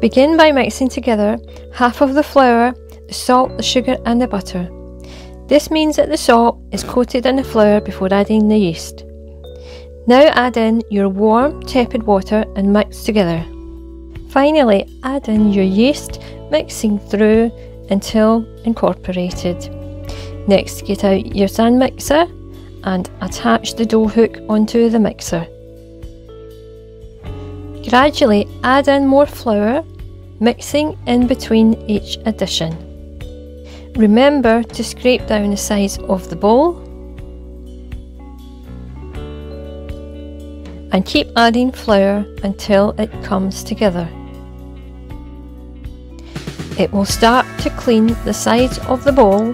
Begin by mixing together half of the flour, the salt, the sugar and the butter. This means that the salt is coated in the flour before adding the yeast. Now add in your warm, tepid water and mix together. Finally, add in your yeast, mixing through until incorporated. Next, get out your stand mixer and attach the dough hook onto the mixer. Gradually add in more flour, mixing in between each addition. Remember to scrape down the sides of the bowl and keep adding flour until it comes together. It will start to clean the sides of the bowl.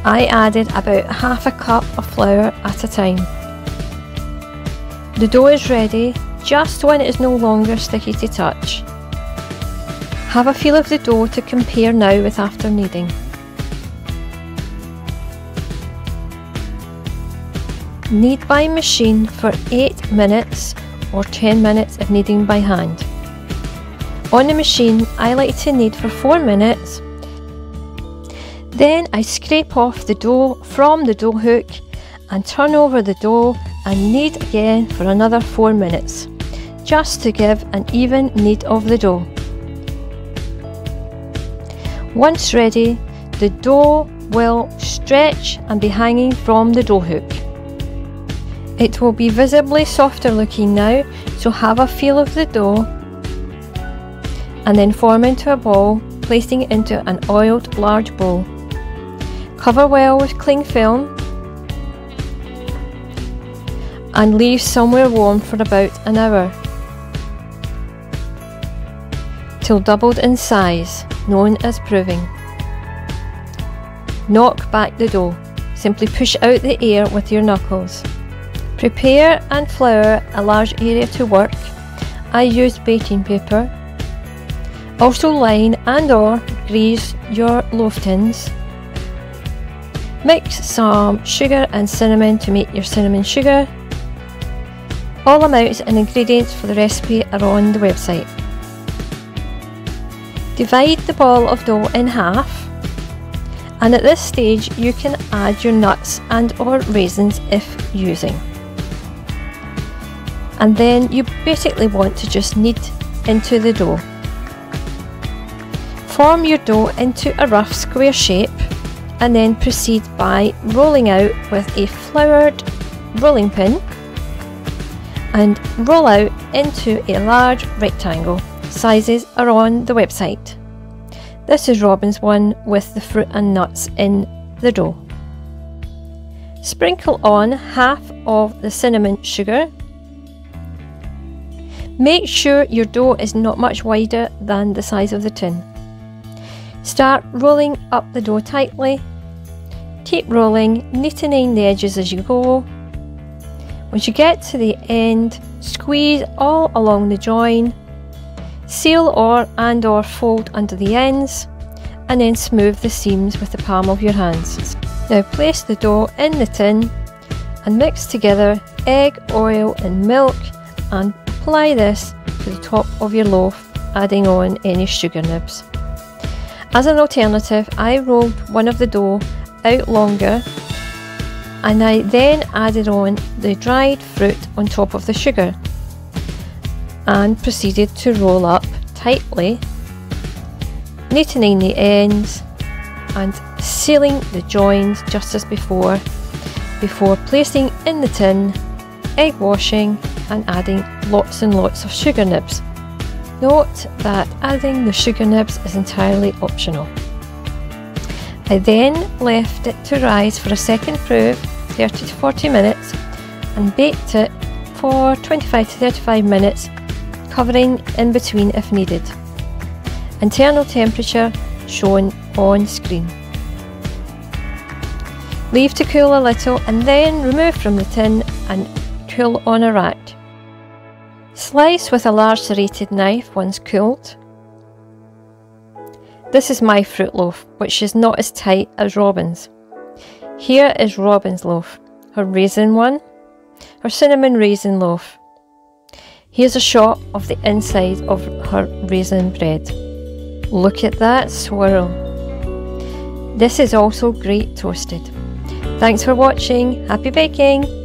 I added about half a cup of flour at a time. The dough is ready just when it is no longer sticky to touch. Have a feel of the dough to compare now with after kneading. Knead by machine for 8 minutes or 10 minutes if kneading by hand. On the machine, I like to knead for 4 minutes. Then I scrape off the dough from the dough hook and turn over the dough and knead again for another 4 minutes, just to give an even knead of the dough. Once ready, the dough will stretch and be hanging from the dough hook. It will be visibly softer looking now, so have a feel of the dough and then form into a ball, placing it into an oiled large bowl. Cover well with cling film and leave somewhere warm for about an hour till doubled in size, known as proving. Knock back the dough. Simply push out the air with your knuckles. Prepare and flour a large area to work. I use baking paper. Also line and or grease your loaf tins. Mix some sugar and cinnamon to make your cinnamon sugar. All amounts and ingredients for the recipe are on the website. Divide the ball of dough in half, and at this stage you can add your nuts and or raisins if using. And then you basically want to just knead into the dough. Form your dough into a rough square shape and then proceed by rolling out with a floured rolling pin and roll out into a large rectangle. Sizes are on the website. This is Robin's one with the fruit and nuts in the dough. Sprinkle on half of the cinnamon sugar. Make sure your dough is not much wider than the size of the tin. Start rolling up the dough tightly. Keep rolling, neatening the edges as you go. Once you get to the end, squeeze all along the join. Seal or fold under the ends and then smooth the seams with the palm of your hands. Now place the dough in the tin and mix together egg, oil and milk and apply this to the top of your loaf, adding on any sugar nibs. As an alternative, I rolled one of the dough out longer and I then added on the dried fruit on top of the sugar and proceeded to roll up tightly, neatening the ends and sealing the joins just as before placing in the tin, egg washing and adding lots and lots of sugar nibs. Note that adding the sugar nibs is entirely optional. I then left it to rise for a second proof, 30 to 40 minutes, and baked it for 25 to 35 minutes, covering in between if needed. Internal temperature shown on screen. Leave to cool a little and then remove from the tin and cool on a rack. Slice with a large serrated knife once cooled. This is my fruit loaf, which is not as tight as Robin's. Here is Robin's loaf, her raisin one, her cinnamon raisin loaf. Here's a shot of the inside of her raisin bread. Look at that swirl. This is also great toasted. Thanks for watching. Happy baking!